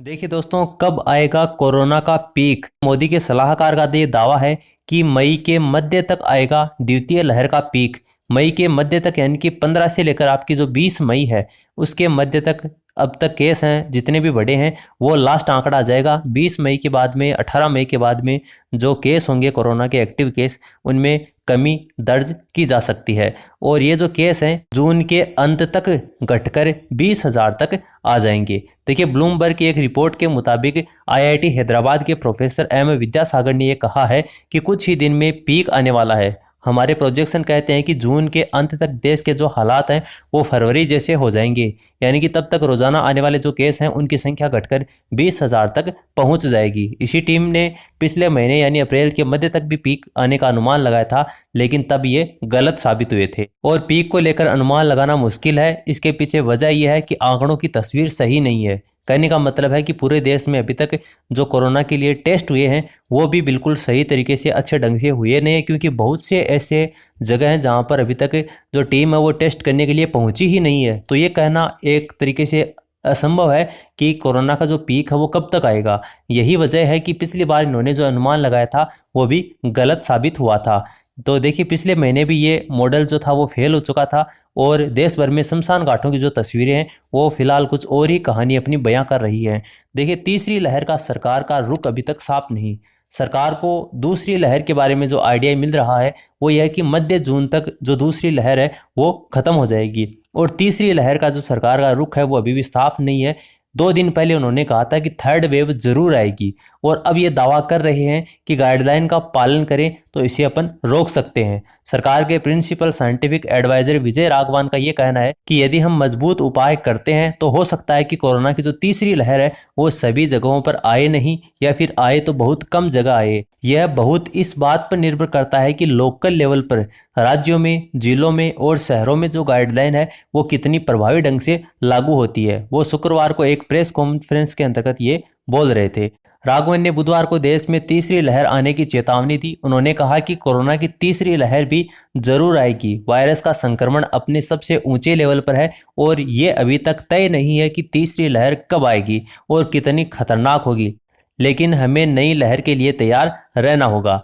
देखिए दोस्तों, कब आएगा कोरोना का पीक। मोदी के सलाहकार का ये दावा है कि मई के मध्य तक आएगा द्वितीय लहर का पीक। मई के मध्य तक यानी कि 15 से लेकर आपकी जो 20 मई है उसके मध्य तक अब तक केस हैं जितने भी बड़े हैं वो लास्ट आंकड़ा आ जाएगा। 20 मई के बाद में 18 मई के बाद में जो केस होंगे कोरोना के एक्टिव केस उनमें कमी दर्ज की जा सकती है। और ये जो केस हैं जून के अंत तक घटकर 20,000 तक आ जाएंगे। देखिए, ब्लूमबर्ग की एक रिपोर्ट के मुताबिक आईआईटी हैदराबाद के प्रोफेसर एम विद्यासागर ने यह कहा है कि कुछ ही दिन में पीक आने वाला है। हमारे प्रोजेक्शन कहते हैं कि जून के अंत तक देश के जो हालात हैं वो फरवरी जैसे हो जाएंगे, यानी कि तब तक रोजाना आने वाले जो केस हैं उनकी संख्या घटकर 20,000 तक पहुंच जाएगी। इसी टीम ने पिछले महीने यानी अप्रैल के मध्य तक भी पीक आने का अनुमान लगाया था, लेकिन तब ये गलत साबित हुए थे। और पीक को लेकर अनुमान लगाना मुश्किल है। इसके पीछे वजह यह है कि आंकड़ों की तस्वीर सही नहीं है। कहने का मतलब है कि पूरे देश में अभी तक जो कोरोना के लिए टेस्ट हुए हैं वो भी बिल्कुल सही तरीके से अच्छे ढंग से हुए नहीं है, क्योंकि बहुत से ऐसे जगह हैं जहां पर अभी तक जो टीम है वो टेस्ट करने के लिए पहुंची ही नहीं है। तो ये कहना एक तरीके से असंभव है कि कोरोना का जो पीक है वो कब तक आएगा। यही वजह है कि पिछली बार इन्होंने जो अनुमान लगाया था वो भी गलत साबित हुआ था। तो देखिए, पिछले महीने भी ये मॉडल जो था वो फेल हो चुका था और देश भर में शमशान घाटों की जो तस्वीरें हैं वो फिलहाल कुछ और ही कहानी अपनी बयां कर रही है। देखिए, तीसरी लहर का सरकार का रुख अभी तक साफ नहीं। सरकार को दूसरी लहर के बारे में जो आइडिया मिल रहा है वो यह है कि मध्य जून तक जो दूसरी लहर है वो खत्म हो जाएगी। और तीसरी लहर का जो सरकार का रुख है वो अभी भी साफ नहीं है। 2 दिन पहले उन्होंने कहा था कि थर्ड वेव जरूर आएगी, और अब ये दावा कर रहे हैं कि गाइडलाइन का पालन करें तो इसे अपन रोक सकते हैं। सरकार के प्रिंसिपल साइंटिफिक एडवाइजर विजय राघवान का ये कहना है कि यदि हम मजबूत उपाय करते हैं तो हो सकता है कि कोरोना की जो तीसरी लहर है वो सभी जगहों पर आए नहीं, या फिर आए तो बहुत कम जगह आए। यह बहुत इस बात पर निर्भर करता है कि लोकल लेवल पर राज्यों में, जिलों में और शहरों में जो गाइडलाइन है वो कितनी प्रभावी ढंग से लागू होती है। वो शुक्रवार को एक प्रेस कॉन्फ्रेंस के अंतर्गत ये बोल रहे थे। राघवन ने बुधवार को देश में तीसरी लहर आने की चेतावनी दी। उन्होंने कहा कि कोरोना की तीसरी लहर भी जरूर आएगी। वायरस का संक्रमण अपने सबसे ऊंचे लेवल पर है और ये अभी तक तय नहीं है कि तीसरी लहर कब आएगी और कितनी खतरनाक होगी, लेकिन हमें नई लहर के लिए तैयार रहना होगा।